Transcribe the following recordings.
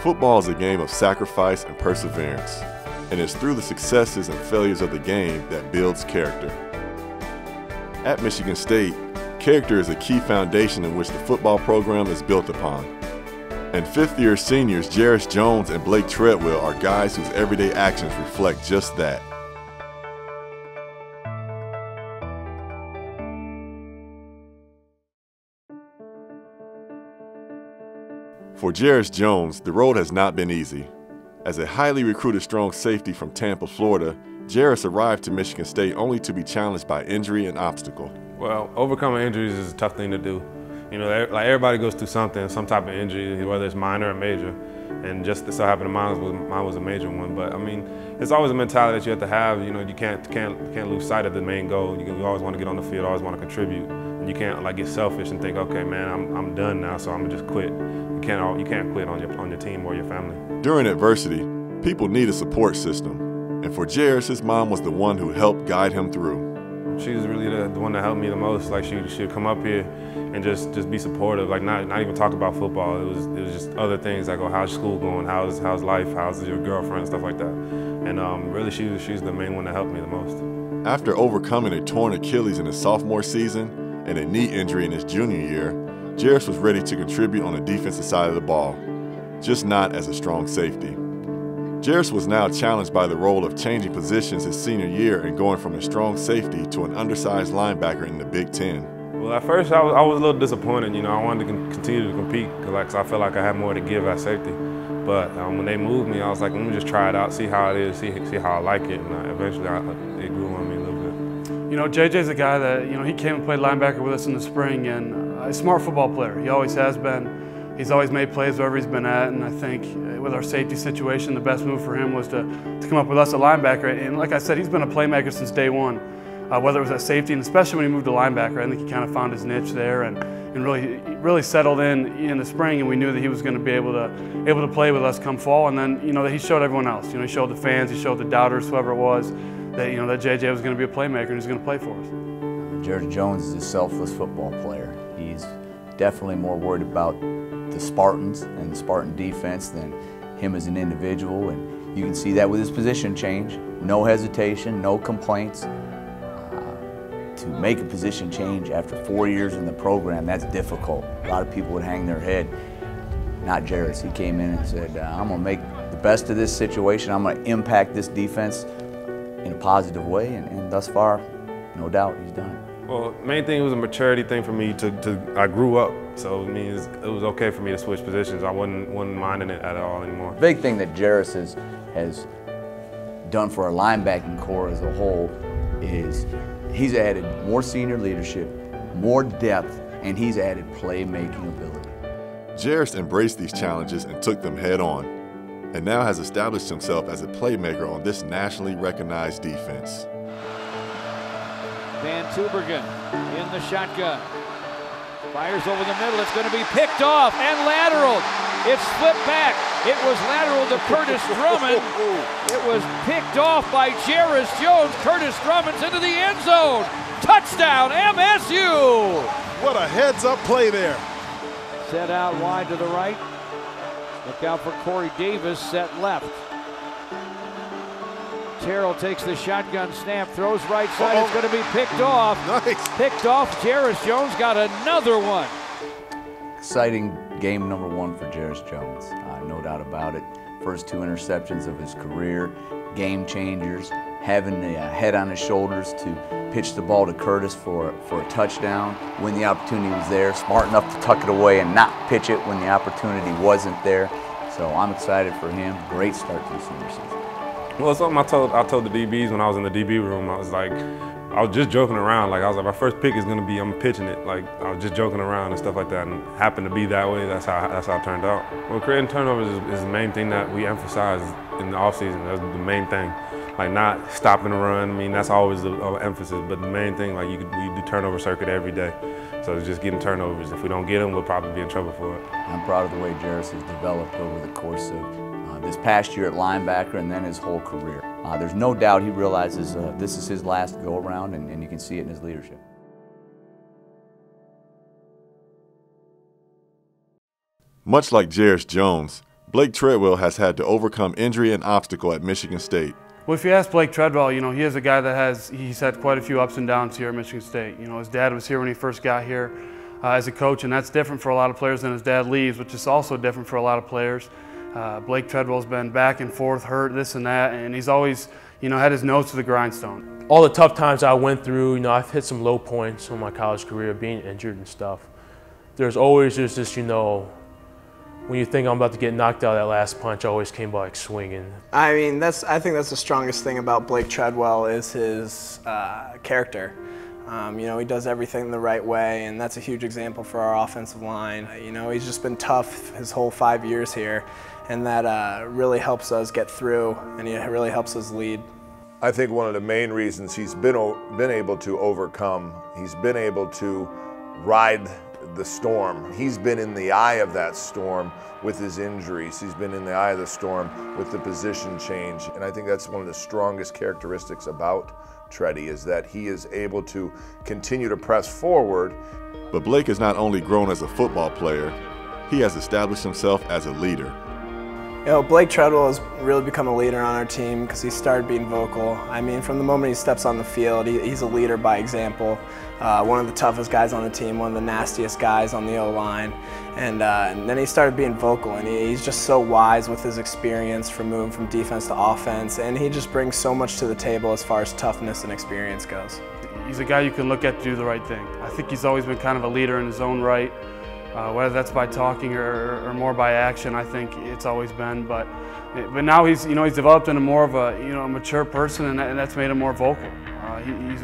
Football is a game of sacrifice and perseverance, and it's through the successes and failures of the game that builds character. At Michigan State, character is a key foundation in which the football program is built upon. And fifth-year seniors Jarius Jones and Blake Treadwell are guys whose everyday actions reflect just that. For Jarius Jones, the road has not been easy. As a highly recruited strong safety from Tampa, Florida, Jarius arrived to Michigan State only to be challenged by injury and obstacle. Well, overcoming injuries is a tough thing to do. You know, like everybody goes through something, some type of injury, whether it's minor or major. And just so happened mine was a major one. But I mean, it's always a mentality that you have to have. You know, you can't lose sight of the main goal. You always want to get on the field, always want to contribute. And you can't like get selfish and think, okay, man, I'm done now, so I'm gonna just quit. You can't quit on your team or your family. During adversity, people need a support system. And for Jarius, his mom was the one who helped guide him through. She was really the one that helped me the most. Like she'd come up here and just be supportive. Like not even talk about football. It was just other things like, oh, how's school going? How's life? How's your girlfriend? Stuff like that. And really, she's the main one that helped me the most. After overcoming a torn Achilles in his sophomore season and a knee injury in his junior year, Jarius was ready to contribute on the defensive side of the ball, just not as a strong safety. Jarius was now challenged by the role of changing positions his senior year and going from a strong safety to an undersized linebacker in the Big Ten. Well, at first I was a little disappointed. You know, I wanted to continue to compete because I felt like I had more to give at safety. But when they moved me, I was like, let me just try it out, see how it is, see how I like it, and eventually it grew on me a little bit. You know, JJ's a guy that, you know, he came and played linebacker with us in the spring, and a smart football player. He always has been. He's always made plays wherever he's been at, and I think with our safety situation, the best move for him was to come up with us at linebacker. And like I said, he's been a playmaker since day one, whether it was at safety, and especially when he moved to linebacker. I think he kind of found his niche there and really settled in the spring, and we knew that he was going to be able to play with us come fall. And then, you know, that he showed everyone else. You know, he showed the fans, he showed the doubters, whoever it was, that, you know, that JJ was going to be a playmaker and he's going to play for us. Jarius Jones is a selfless football player. He's definitely more worried about the Spartans and the Spartan defense than him as an individual, and you can see that with his position change. No hesitation, no complaints. To make a position change after 4 years in the program, that's difficult. A lot of people would hang their head. Not Jarius. He came in and said, I'm going to make the best of this situation. I'm going to impact this defense in a positive way, and thus far, no doubt, he's done it. Well, the main thing was a maturity thing for me. I grew up, so it means it was okay for me to switch positions. I wasn't minding it at all anymore. The big thing that Jarius has done for our linebacking core as a whole is he's added more senior leadership, more depth, and he's added playmaking ability. Jarius embraced these challenges and took them head on, and now has established himself as a playmaker on this nationally recognized defense. Van Tubergen in the shotgun. Fires over the middle. It's going to be picked off and lateraled. It's flipped back. It was lateral to Curtis Drummond. It was picked off by Jarius Jones. Curtis Drummond's into the end zone. Touchdown, MSU! What a heads-up play there. Set out wide to the right. Look out for Corey Davis, set left. Terrell takes the shotgun snap, throws right side. It's going to be picked off. Nice. Picked off. Jarius Jones got another one. Exciting game number one for Jarius Jones, no doubt about it. First 2 interceptions of his career, game changers, having the head on his shoulders to pitch the ball to Curtis for a touchdown when the opportunity was there, smart enough to tuck it away and not pitch it when the opportunity wasn't there. So I'm excited for him. Great start to the senior season. Well, it's something I told the DBs when I was in the DB room. I was just joking around. Like, I was like, my first pick is gonna be, I'm pitching it. Like, I was just joking around and stuff like that, and it happened to be that way. That's how it turned out. Well, creating turnovers is the main thing that we emphasize in the offseason. That's the main thing. Like, not stopping the run. I mean, that's always the emphasis. But the main thing, like, we do turnover circuit every day. So it's just getting turnovers. If we don't get them, we'll probably be in trouble for it. I'm proud of the way Jarius has developed over the course of this past year at linebacker and then his whole career. There's no doubt he realizes this is his last go-around, and you can see it in his leadership. Much like Jarius Jones, Blake Treadwell has had to overcome injury and obstacle at Michigan State. Well, if you ask Blake Treadwell, he is a guy that he's had quite a few ups and downs here at Michigan State. His dad was here when he first got here as a coach, and that's different for a lot of players than his dad leaves, which is also different for a lot of players. Blake Treadwell's been back and forth, hurt, this and that, and he's always, had his nose to the grindstone. All the tough times I went through, I've hit some low points in my college career, being injured and stuff. There's always just this, when you think I'm about to get knocked out, that last punch always came back swinging. I think that's the strongest thing about Blake Treadwell is his character. He does everything the right way, and that's a huge example for our offensive line. He's just been tough his whole 5 years here, and that really helps us get through, and it really helps us lead. I think one of the main reasons he's been able to overcome, he's been able to ride the storm. He's been in the eye of that storm with his injuries. He's been in the eye of the storm with the position change. And I think that's one of the strongest characteristics about Tready, is that he is able to continue to press forward. But Blake has not only grown as a football player, he has established himself as a leader. Blake Treadwell has really become a leader on our team because he started being vocal. From the moment he steps on the field, he's a leader by example. One of the toughest guys on the team, one of the nastiest guys on the O-line. And then he started being vocal, and he's just so wise with his experience from moving from defense to offense, and he just brings so much to the table as far as toughness and experience goes. He's a guy you can look at to do the right thing. I think he's always been kind of a leader in his own right. Whether that's by talking or more by action, I think it's always been. But now he's developed into more of a mature person, and that's made him more vocal.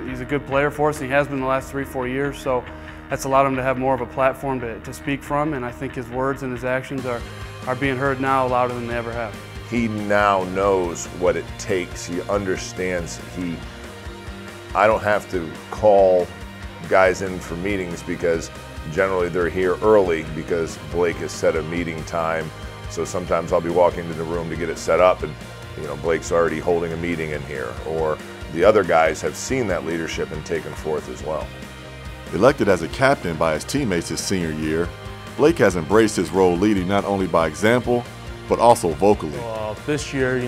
He's a good player for us, and he has been the last 3-4 years. So that's allowed him to have more of a platform to speak from, and I think his words and his actions are being heard now louder than they ever have. He now knows what it takes. He understands. I don't have to call guys in for meetings because generally they're here early because Blake has set a meeting time. So sometimes I'll be walking into the room to get it set up, and Blake's already holding a meeting in here, or the other guys have seen that leadership and taken forth as well. Elected as a captain by his teammates his senior year, Blake has embraced his role leading not only by example, but also vocally. This year,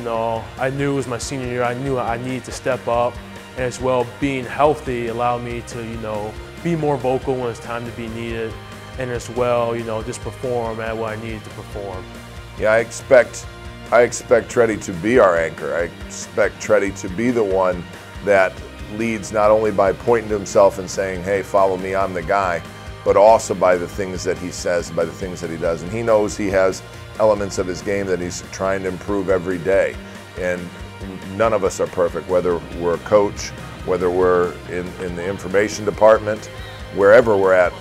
I knew it was my senior year. I knew I needed to step up, and as well, being healthy allowed me to, be more vocal when it's time to be needed, and as well, just perform at what I needed to perform. Yeah, I expect Tready to be our anchor. I expect Tready to be the one that leads not only by pointing to himself and saying, hey, follow me, I'm the guy, but also by the things that he says, by the things that he does. And he knows he has elements of his game that he's trying to improve every day. And none of us are perfect, whether we're a coach, whether we're in the information department, wherever we're at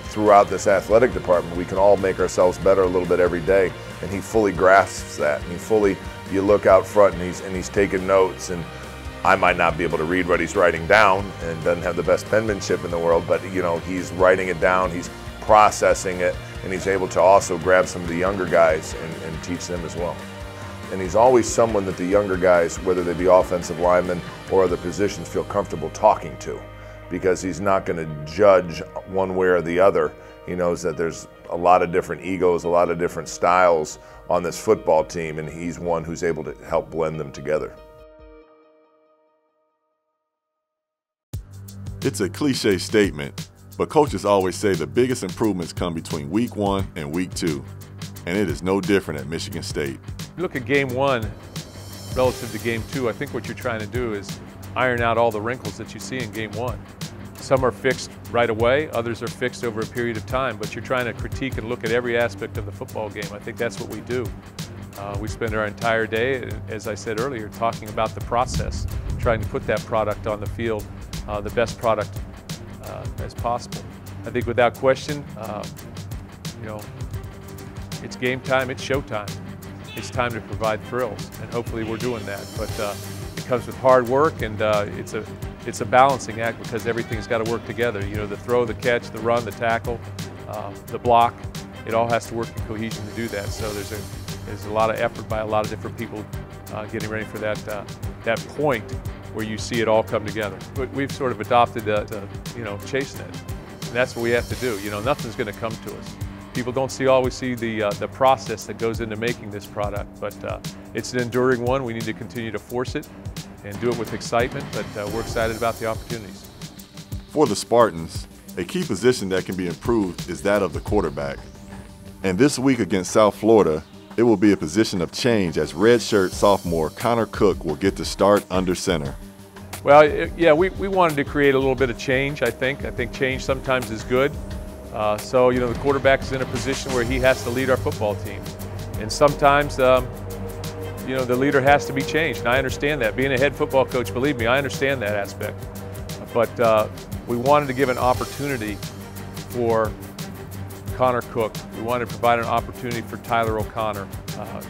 throughout this athletic department, we can all make ourselves better a little bit every day. And he fully grasps that. And you look out front and he's taking notes, and I might not be able to read what he's writing down and doesn't have the best penmanship in the world, but he's writing it down, he's processing it, and he's able to also grab some of the younger guys and teach them as well. And he's always someone that the younger guys, whether they be offensive linemen or other positions, feel comfortable talking to, because he's not going to judge one way or the other. He knows that there's a lot of different egos, a lot of different styles on this football team, and he's one who's able to help blend them together. It's a cliche statement, but coaches always say the biggest improvements come between week 1 and week 2, and it is no different at Michigan State. Look at game 1 relative to game 2. I think what you're trying to do is iron out all the wrinkles that you see in game 1. Some are fixed right away, others are fixed over a period of time, but you're trying to critique and look at every aspect of the football game. I think that's what we do. We spend our entire day, as I said earlier, talking about the process, trying to put that product on the field, the best product as possible. I think without question, it's game time, it's showtime. It's time to provide thrills, and hopefully we're doing that. But it comes with hard work, and it's a balancing act because everything's got to work together. The throw, the catch, the run, the tackle, the block, it all has to work in cohesion to do that. So there's a lot of effort by a lot of different people getting ready for that point where you see it all come together. But we've sort of adopted chasing it. And that's what we have to do. Nothing's going to come to us. People don't always see the process that goes into making this product, but it's an enduring one. We need to continue to force it and do it with excitement, but we're excited about the opportunities. For the Spartans, a key position that can be improved is that of the quarterback. And this week against South Florida, it will be a position of change as redshirt sophomore Connor Cook will get to start under center. Well, yeah, we wanted to create a little bit of change, I think. I think change sometimes is good. So, you know, the quarterback is in a position where he has to lead our football team. And sometimes, you know, the leader has to be changed. And I understand that. Being a head football coach, believe me, I understand that aspect. But we wanted to give an opportunity for Connor Cook. We wanted to provide an opportunity for Tyler O'Connor.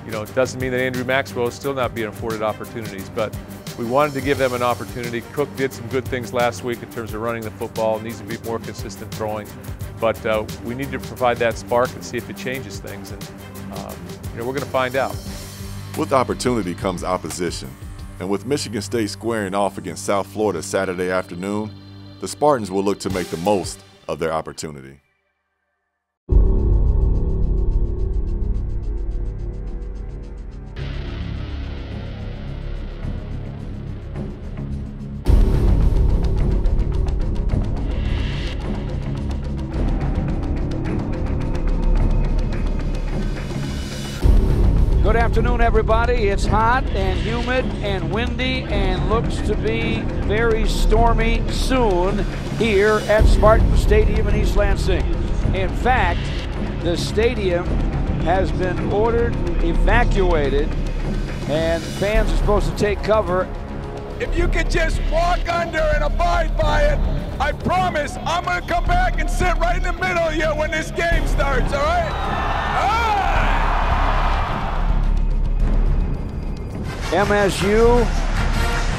You know, it doesn't mean that Andrew Maxwell is still not being afforded opportunities, but we wanted to give them an opportunity. Cook did some good things last week in terms of running the football, needs to be more consistent throwing. But we need to provide that spark and see if it changes things. And you know, we're going to find out. With opportunity comes opposition. And with Michigan State squaring off against South Florida Saturday afternoon, the Spartans will look to make the most of their opportunity. Good afternoon, everybody. It's hot and humid and windy and looks to be very stormy soon here at Spartan Stadium in East Lansing. In fact, the stadium has been ordered evacuated and fans are supposed to take cover. If you could just walk under and abide by it, I promise I'm going to come back and sit right in the middle of you when this game starts, all right? All right. MSU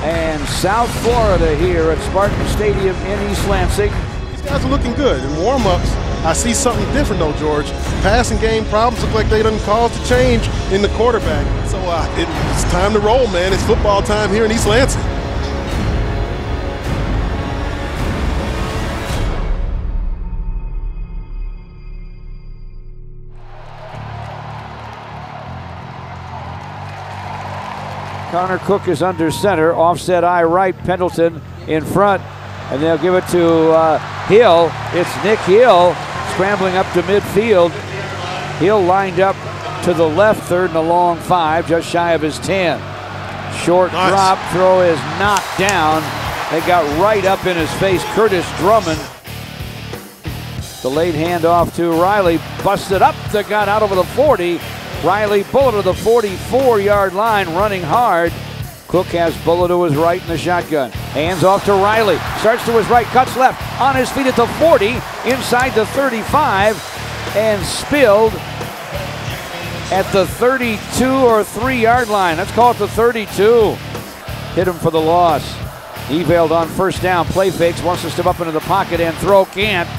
and South Florida here at Spartan Stadium in East Lansing. These guys are looking good. In warm-ups, I see something different though, George. Passing game problems look like they done caused a change in the quarterback. So it's time to roll, man. It's football time here in East Lansing. Connor Cook is under center, offset eye right, Pendleton in front, and they'll give it to Hill. It's Nick Hill scrambling up to midfield. Hill lined up to the left, third and a long 5, just shy of his 10. Short drop, throw is knocked down. They got right up in his face, Curtis Drummond. The late handoff to Riley, busted up, they got out over the 40. Riley bullet to the 44-yard line, running hard. Cook has bullet to his right in the shotgun. Hands off to Riley. Starts to his right, cuts left. On his feet at the 40, inside the 35, and spilled at the 32 or 3-yard line. Let's call it the 32. Hit him for the loss. Evaled on first down. Play fakes, wants to step up into the pocket and throw, can't.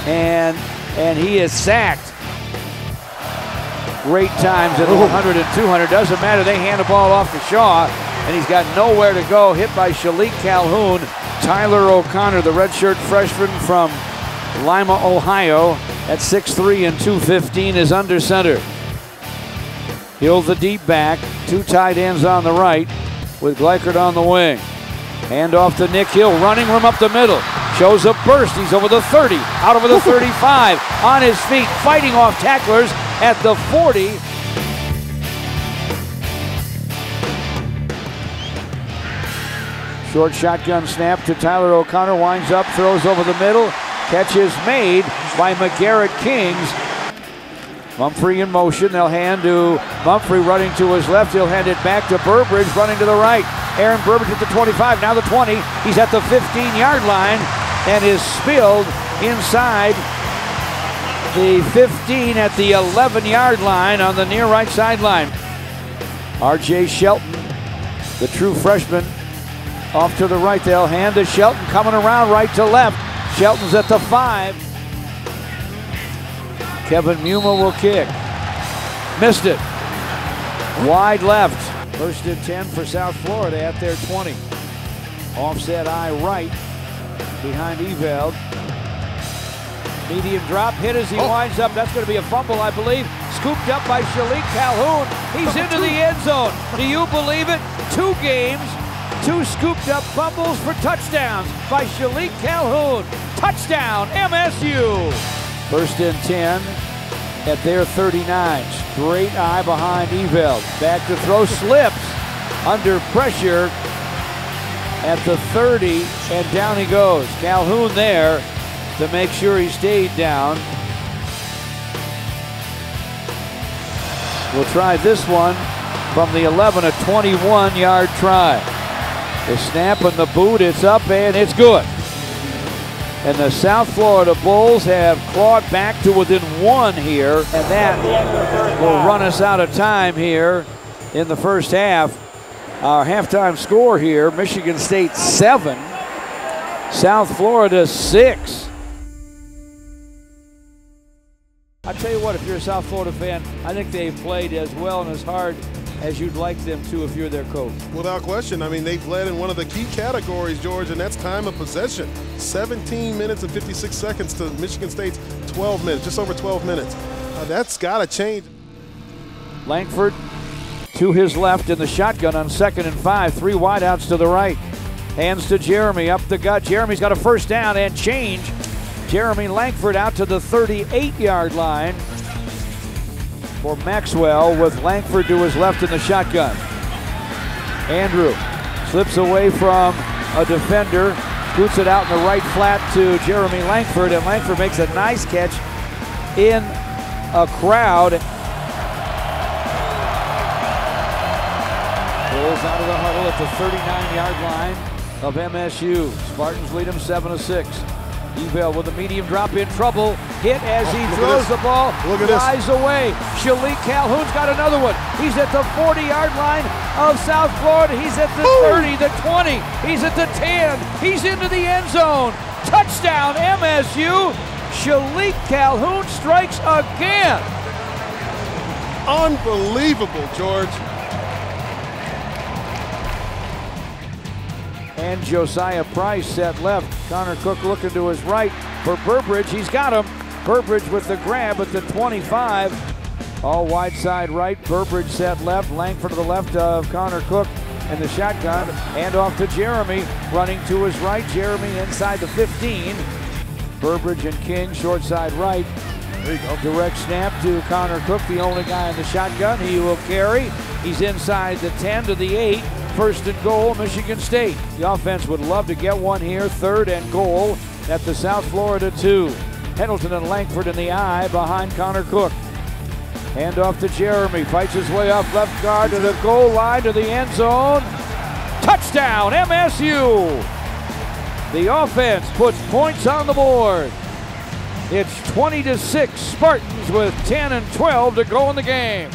And he is sacked. Great times at 100 and 200. Doesn't matter. They hand the ball off to Shaw, and he's got nowhere to go. Hit by Shalik Calhoun. Tyler O'Connor, the redshirt freshman from Lima, Ohio, at 6'3" and 215, is under center. Hill the deep back. 2 tight ends on the right with Gleichert on the wing. Hand off to Nick Hill. Running room up the middle. Shows a burst. He's over the 30, out over the 35, on his feet, fighting off tacklers at the 40. Short shotgun snap to Tyler O'Connor, winds up, throws over the middle. Catch is made by McGarrett Kings. Mumphrey in motion. They'll hand to Mumphrey running to his left. He'll hand it back to Burbridge running to the right. Aaron Burbridge at the 25, now the 20. He's at the 15-yard line and is spilled inside the 15 at the 11-yard line on the near right sideline. R.J. Shelton, the true freshman, off to the right. They'll hand to Shelton, coming around right to left. Shelton's at the 5. Kevin Muma will kick. Missed it. Wide left. First and 10 for South Florida at their 20. Offset eye right behind Eveld. Medium drop, hit as he winds up. That's going to be a fumble, I believe. Scooped up by Shalik Calhoun. He's into the end zone. Do you believe it? 2 games, 2 scooped up fumbles for touchdowns by Shalik Calhoun. Touchdown, MSU. 1st and 10 at their 39. Straight eye behind Eveld. Back to throw, slips under pressure at the 30, and down he goes. Calhoun there to make sure he stayed down. We'll try this one from the 11, a 21-yard try. The snap and the boot, it's up and it's good. And the South Florida Bulls have clawed back to within 1 here, and that will run us out of time here in the first half. Our halftime score here, Michigan State 7, South Florida 6. I tell you what, if you're a South Florida fan, I think they've played as well and as hard as you'd like them to if you're their coach. Without question. I mean, they've led in one of the key categories, George, and that's time of possession. 17 minutes and 56 seconds to Michigan State's 12 minutes, just over 12 minutes. That's got to change. Langford to his left in the shotgun on 2nd and 5. 3 wideouts to the right. Hands to Jeremy up the gut. Jeremy's got a first down and change. Jeremy Langford out to the 38-yard line for Maxwell, with Langford to his left in the shotgun. Andrew slips away from a defender, scoots it out in the right flat to Jeremy Langford, and Langford makes a nice catch in a crowd. Rolls out of the huddle at the 39-yard line of MSU. Spartans lead them 7-6. Eveld with a medium drop, in trouble. Hit as he throws the ball. Flies away. Shalik Calhoun's got another one. He's at the 40-yard line of South Florida. He's at the 30, the 20. He's at the 10. He's into the end zone. Touchdown, MSU. Shalik Calhoun strikes again. Unbelievable, George. And Josiah Price set left. Connor Cook looking to his right for Burbridge. He's got him. Burbridge with the grab at the 25. All wide side right. Burbridge set left. Langford to the left of Connor Cook in the shotgun. And off to Jeremy. Running to his right. Jeremy inside the 15. Burbridge and King short side right. There you go. Direct snap to Connor Cook, the only guy in the shotgun. He will carry. He's inside the 10 to the 8. 1st and goal, Michigan State. The offense would love to get one here. 3rd and goal at the South Florida 2. Pendleton and Langford in the eye behind Connor Cook. Hand off to Jeremy. Fights his way up left guard to the goal line to the end zone. Touchdown, MSU! The offense puts points on the board. It's 20-6 Spartans with 10 and 12 to go in the game.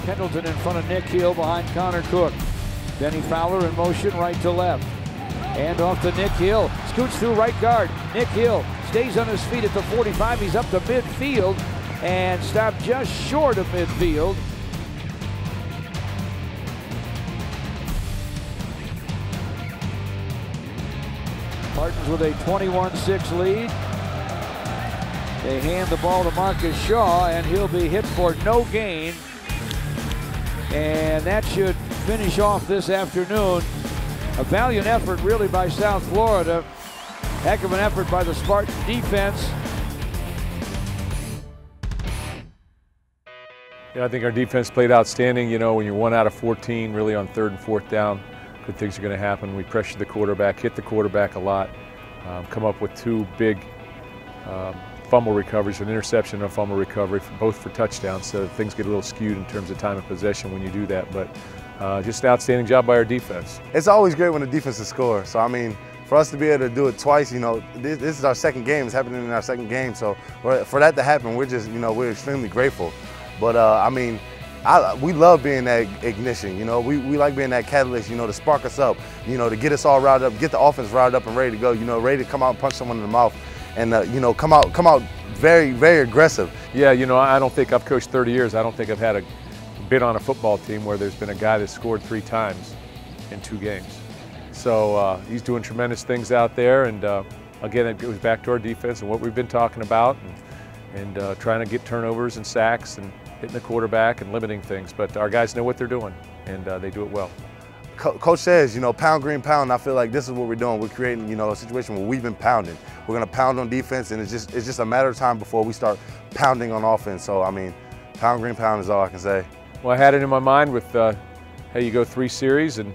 Pendleton in front of Nick Hill behind Connor Cook. Benny Fowler in motion right to left. And off to Nick Hill. Scoots through right guard. Nick Hill stays on his feet at the 45. He's up to midfield and stopped just short of midfield. Spartans with a 21-6 lead. They hand the ball to Marcus Shaw, and he'll be hit for no gain. And that should finish off this afternoon. A valiant effort really by South Florida. Heck of an effort by the Spartan defense. Yeah, I think our defense played outstanding. You know, when you're 1 out of 14, really on 3rd and 4th down, good things are going to happen. We pressured the quarterback, hit the quarterback a lot, come up with 2 big fumble recoveries, an interception and a fumble recovery, both for touchdowns, so things get a little skewed in terms of time of possession when you do that, but just an outstanding job by our defense. It's always great when the defense scores. So, I mean, for us to be able to do it twice, you know, this is our 2nd game. It's happening in our 2nd game, so for that to happen, we're just, you know, we're extremely grateful. But, I mean, we love being that ignition, you know. We like being that catalyst, you know, to spark us up, you know, to get us all riled up, get the offense riled up and ready to go, you know, ready to come out and punch someone in the mouth. And, you know, come out very, very aggressive. Yeah, you know, I don't think I've coached 30 years. I don't think I've had been on a football team where there's been a guy that scored 3 times in 2 games. So he's doing tremendous things out there, and again, it goes back to our defense and what we've been talking about, and trying to get turnovers and sacks and hitting the quarterback and limiting things. But our guys know what they're doing, and they do it well. Coach says, you know, pound, green, pound. I feel like this is what we're doing. We're creating, you know, a situation where we've been pounding. We're going to pound on defense, and it's just a matter of time before we start pounding on offense. So, I mean, pound, green, pound is all I can say. Well, I had it in my mind with, hey, you go 3 series, and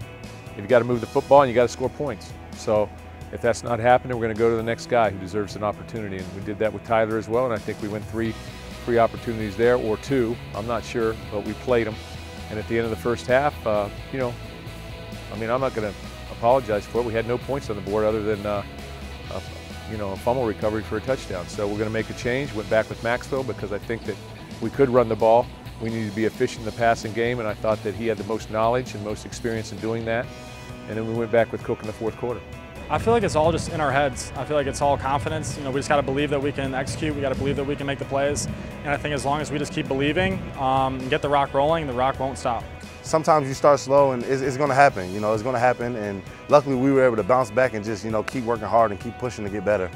you've got to move the football, and you got to score points. So if that's not happening, we're going to go to the next guy who deserves an opportunity. And we did that with Tyler as well, and I think we went three opportunities there, or 2. I'm not sure, but we played them. And at the end of the first half, you know, I mean, I'm not going to apologize for it. We had no points on the board other than, you know, a fumble recovery for a touchdown. So we're going to make a change. Went back with Maxwell because I think that we could run the ball. We needed to be efficient in the passing game, and I thought that he had the most knowledge and most experience in doing that. And then we went back with Cook in the 4th quarter. I feel like it's all just in our heads. I feel like it's all confidence. You know, we just got to believe that we can execute. We got to believe that we can make the plays. And I think as long as we just keep believing and get the rock rolling, the rock won't stop. Sometimes you start slow, and it's going to happen. You know, it's going to happen. And luckily, we were able to bounce back and just, you know, keep working hard and keep pushing to get better.